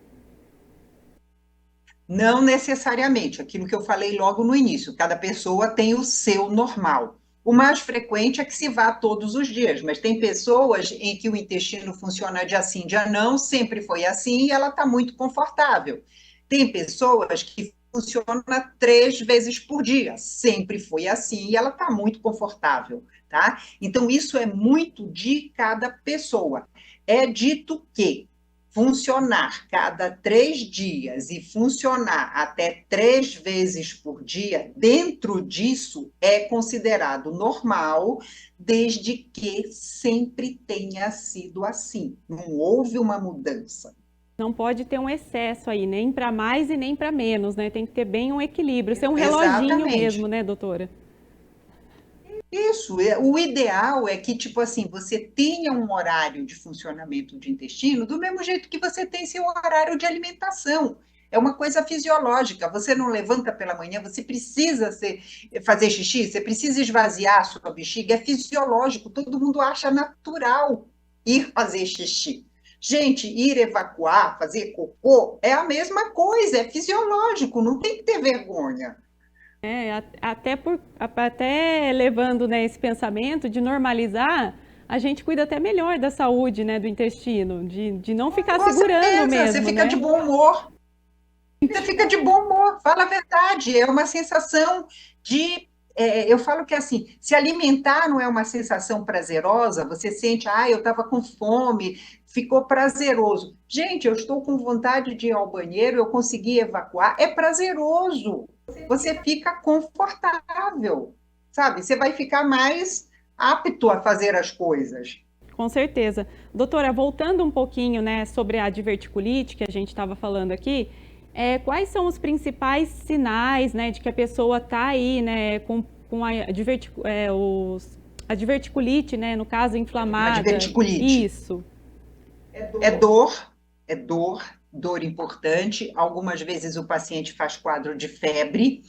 Não necessariamente, aquilo que eu falei logo no início, cada pessoa tem o seu normal. O mais frequente é que se vá todos os dias, mas tem pessoas em que o intestino funciona dia sim, dia não, sempre foi assim e ela está muito confortável. Tem pessoas que funciona 3 vezes por dia, sempre foi assim e ela está muito confortável, tá? Então, isso é muito de cada pessoa. É dito que funcionar cada 3 dias e funcionar até 3 vezes por dia, dentro disso é considerado normal, desde que sempre tenha sido assim. Não houve uma mudança. Não pode ter um excesso aí, nem para mais e nem para menos, né? Tem que ter bem um equilíbrio, ser um reloginho mesmo, né, doutora? Isso, o ideal é que, tipo assim, você tenha um horário de funcionamento de intestino do mesmo jeito que você tem seu horário de alimentação. É uma coisa fisiológica. Você não levanta pela manhã, você precisa fazer xixi, você precisa esvaziar a sua bexiga, é fisiológico. Todo mundo acha natural ir fazer xixi. Gente, ir evacuar, fazer cocô, é a mesma coisa, é fisiológico, não tem que ter vergonha. Até levando, né, esse pensamento de normalizar, a gente cuida até melhor da saúde, né, do intestino, de não ficar Com segurando certeza, você mesmo, fica de né? bom humor. Você fica de bom humor, fala a verdade. É uma sensação de. Eu falo que assim, se alimentar não é uma sensação prazerosa, você sente, eu estava com fome, ficou prazeroso. Gente, eu estou com vontade de ir ao banheiro, eu consegui evacuar, é prazeroso. Você fica confortável, sabe? Você vai ficar mais apto a fazer as coisas. Com certeza. Doutora, voltando um pouquinho, né, sobre a diverticulite que a gente estava falando aqui, quais são os principais sinais, né, de que a pessoa está aí, né, com a diverticulite, né, no caso A inflamada? diverticulite. Isso. É dor, dor importante. Algumas vezes o paciente faz quadro de febre,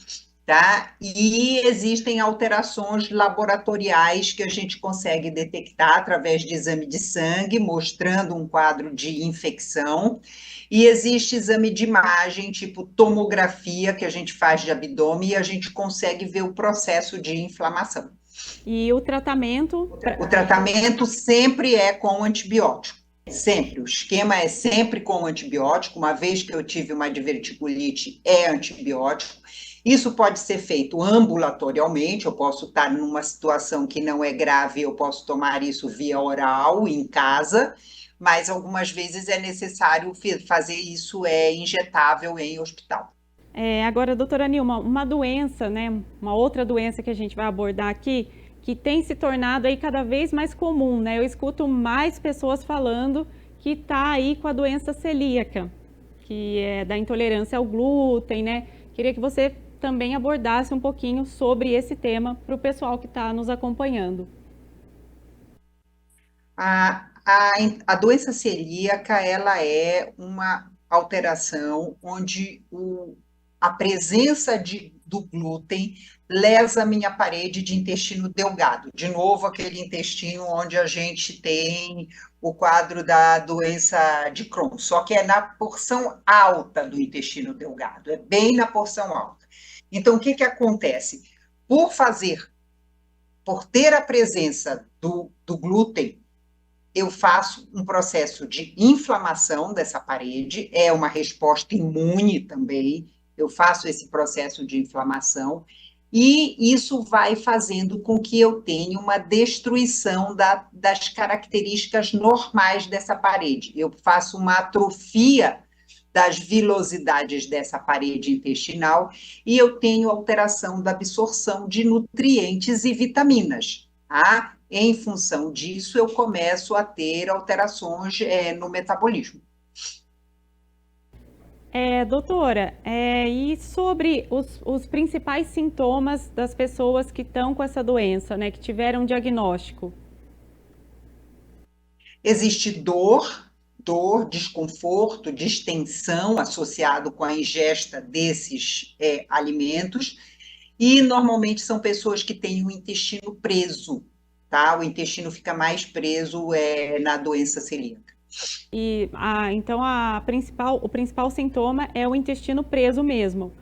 tá? E existem alterações laboratoriais que a gente consegue detectar através de exame de sangue, mostrando um quadro de infecção. E existe exame de imagem, tipo tomografia, que a gente faz de abdômen e a gente consegue ver o processo de inflamação. E o tratamento? O tratamento sempre é com antibiótico. Sempre. O esquema é sempre com antibiótico. Uma vez que eu tive uma diverticulite, é antibiótico. Isso pode ser feito ambulatorialmente. Eu posso estar numa situação que não é grave, eu posso tomar isso via oral, em casa, mas algumas vezes é necessário fazer isso injetável em hospital. Agora, doutora Nilma, uma doença, né, uma outra doença que a gente vai abordar aqui, que tem se tornado aí cada vez mais comum, né? Eu escuto mais pessoas falando que está aí com a doença celíaca, que é da intolerância ao glúten, né? Queria que você também abordasse um pouquinho sobre esse tema para o pessoal que está nos acompanhando. A doença celíaca, ela é uma alteração onde a presença do glúten lesa a minha parede de intestino delgado. De novo, aquele intestino onde a gente tem o quadro da doença de Crohn, só que é na porção alta do intestino delgado, é bem na porção alta. Então, o que acontece? Por ter a presença do glúten, eu faço um processo de inflamação dessa parede, é uma resposta imune também, eu faço esse processo de inflamação, e isso vai fazendo com que eu tenha uma destruição das características normais dessa parede. Eu faço uma atrofia das vilosidades dessa parede intestinal e eu tenho alteração da absorção de nutrientes e vitaminas, tá? Em função disso, eu começo a ter alterações no metabolismo. Doutora, e sobre os principais sintomas das pessoas que estão com essa doença, né, que tiveram um diagnóstico? Existe dor, desconforto, distensão associado com a ingesta desses alimentos, e normalmente são pessoas que têm o intestino preso, tá? O intestino fica mais preso na doença celíaca. Então o principal sintoma é o intestino preso mesmo.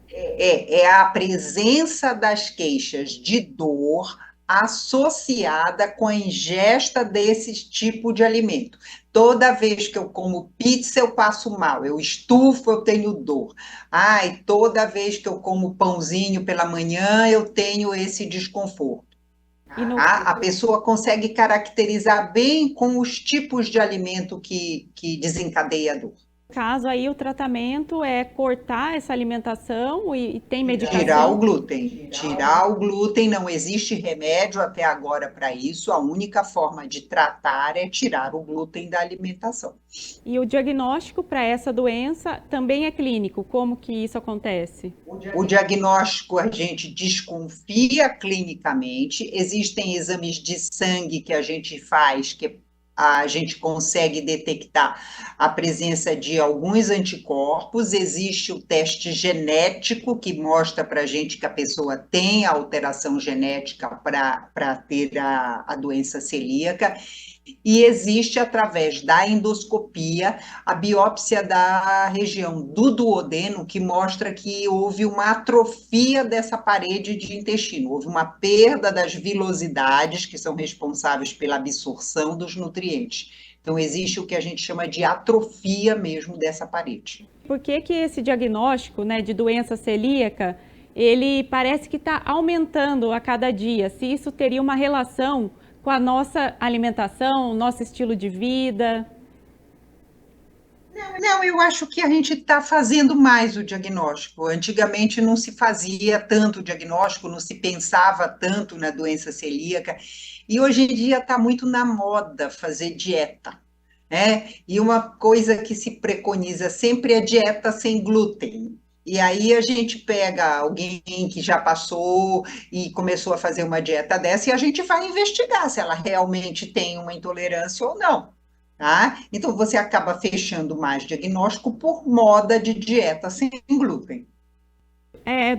É a presença das queixas de dor associada com a ingesta desse tipo de alimento. Toda vez que eu como pizza, eu passo mal, eu estufo, eu tenho dor. Toda vez que eu como pãozinho pela manhã, eu tenho esse desconforto. A pessoa consegue caracterizar bem com os tipos de alimento que desencadeia a dor. No caso aí, o tratamento é cortar essa alimentação e tem medicação? Tirar o glúten, não existe remédio até agora para isso, a única forma de tratar é tirar o glúten da alimentação. E o diagnóstico para essa doença também é clínico, como que isso acontece? O diagnóstico a gente desconfia clinicamente, existem exames de sangue que a gente faz, que a gente consegue detectar a presença de alguns anticorpos, existe o teste genético, que mostra para a gente que a pessoa tem a alteração genética para ter a doença celíaca, e existe, através da endoscopia, a biópsia da região do duodeno, que mostra que houve uma atrofia dessa parede de intestino, houve uma perda das vilosidades, que são responsáveis pela absorção dos nutrientes. Então, existe o que a gente chama de atrofia mesmo dessa parede. Por que que esse diagnóstico, né, de doença celíaca, ele parece que está aumentando a cada dia? Se isso teria uma relação com a nossa alimentação, nosso estilo de vida? Não, eu acho que a gente está fazendo mais o diagnóstico. Antigamente não se fazia tanto o diagnóstico, não se pensava tanto na doença celíaca, e hoje em dia está muito na moda fazer dieta, né? E uma coisa que se preconiza sempre é dieta sem glúten. E aí a gente pega alguém que já passou e começou a fazer uma dieta dessa e a gente vai investigar se ela realmente tem uma intolerância ou não. Tá? Então você acaba fechando mais diagnóstico por moda de dieta sem glúten.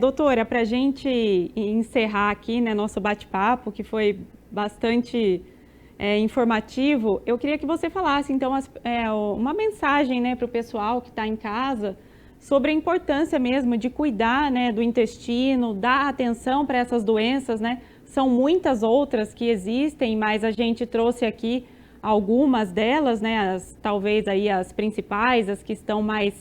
Doutora, para a gente encerrar aqui, né, nosso bate-papo, que foi bastante informativo, eu queria que você falasse, então, uma mensagem, né, para o pessoal que está em casa sobre a importância mesmo de cuidar, né, do intestino, dar atenção para essas doenças, né? São muitas outras que existem, mas a gente trouxe aqui algumas delas, né, talvez aí as principais, as que estão mais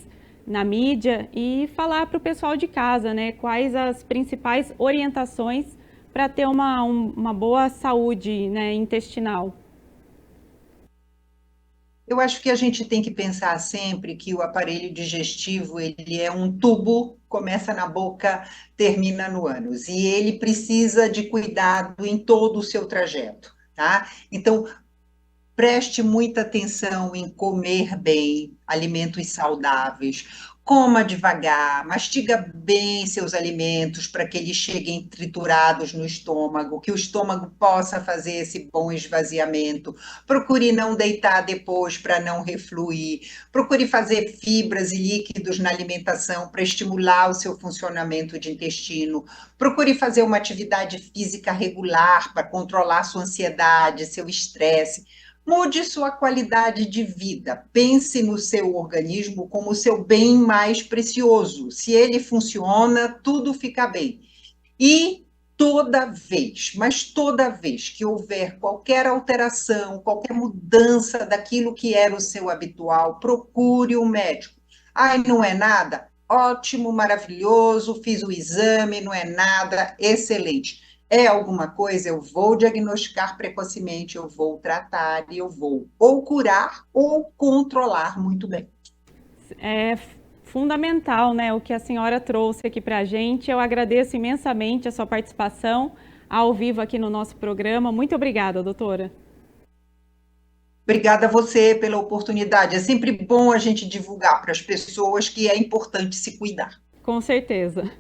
na mídia, e falar para o pessoal de casa, né, quais as principais orientações para ter uma boa saúde, né, intestinal. Eu acho que a gente tem que pensar sempre que o aparelho digestivo, ele é um tubo, começa na boca, termina no ânus, e ele precisa de cuidado em todo o seu trajeto, tá? Então, preste muita atenção em comer bem, alimentos saudáveis, coma devagar, mastiga bem seus alimentos para que eles cheguem triturados no estômago, que o estômago possa fazer esse bom esvaziamento. Procure não deitar depois para não refluir. Procure fazer fibras e líquidos na alimentação para estimular o seu funcionamento de intestino. Procure fazer uma atividade física regular para controlar sua ansiedade, seu estresse. Mude sua qualidade de vida. Pense no seu organismo como o seu bem mais precioso. Se ele funciona, tudo fica bem. E toda vez, mas toda vez que houver qualquer alteração, qualquer mudança daquilo que era o seu habitual, procure um médico. Ai, não é nada? Ótimo, maravilhoso, fiz o exame, não é nada, excelente. É alguma coisa, eu vou diagnosticar precocemente, eu vou tratar e eu vou ou curar ou controlar muito bem. É fundamental, né, o que a senhora trouxe aqui para a gente. Eu agradeço imensamente a sua participação ao vivo aqui no nosso programa. Muito obrigada, doutora. Obrigada a você pela oportunidade. É sempre bom a gente divulgar para as pessoas que é importante se cuidar. Com certeza.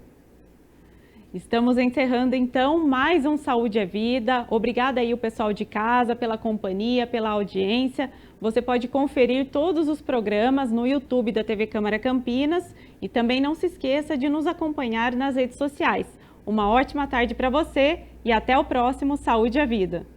Estamos encerrando então mais um Saúde é Vida. Obrigada aí o pessoal de casa pela companhia, pela audiência. Você pode conferir todos os programas no YouTube da TV Câmara Campinas e também não se esqueça de nos acompanhar nas redes sociais. Uma ótima tarde para você e até o próximo Saúde é Vida.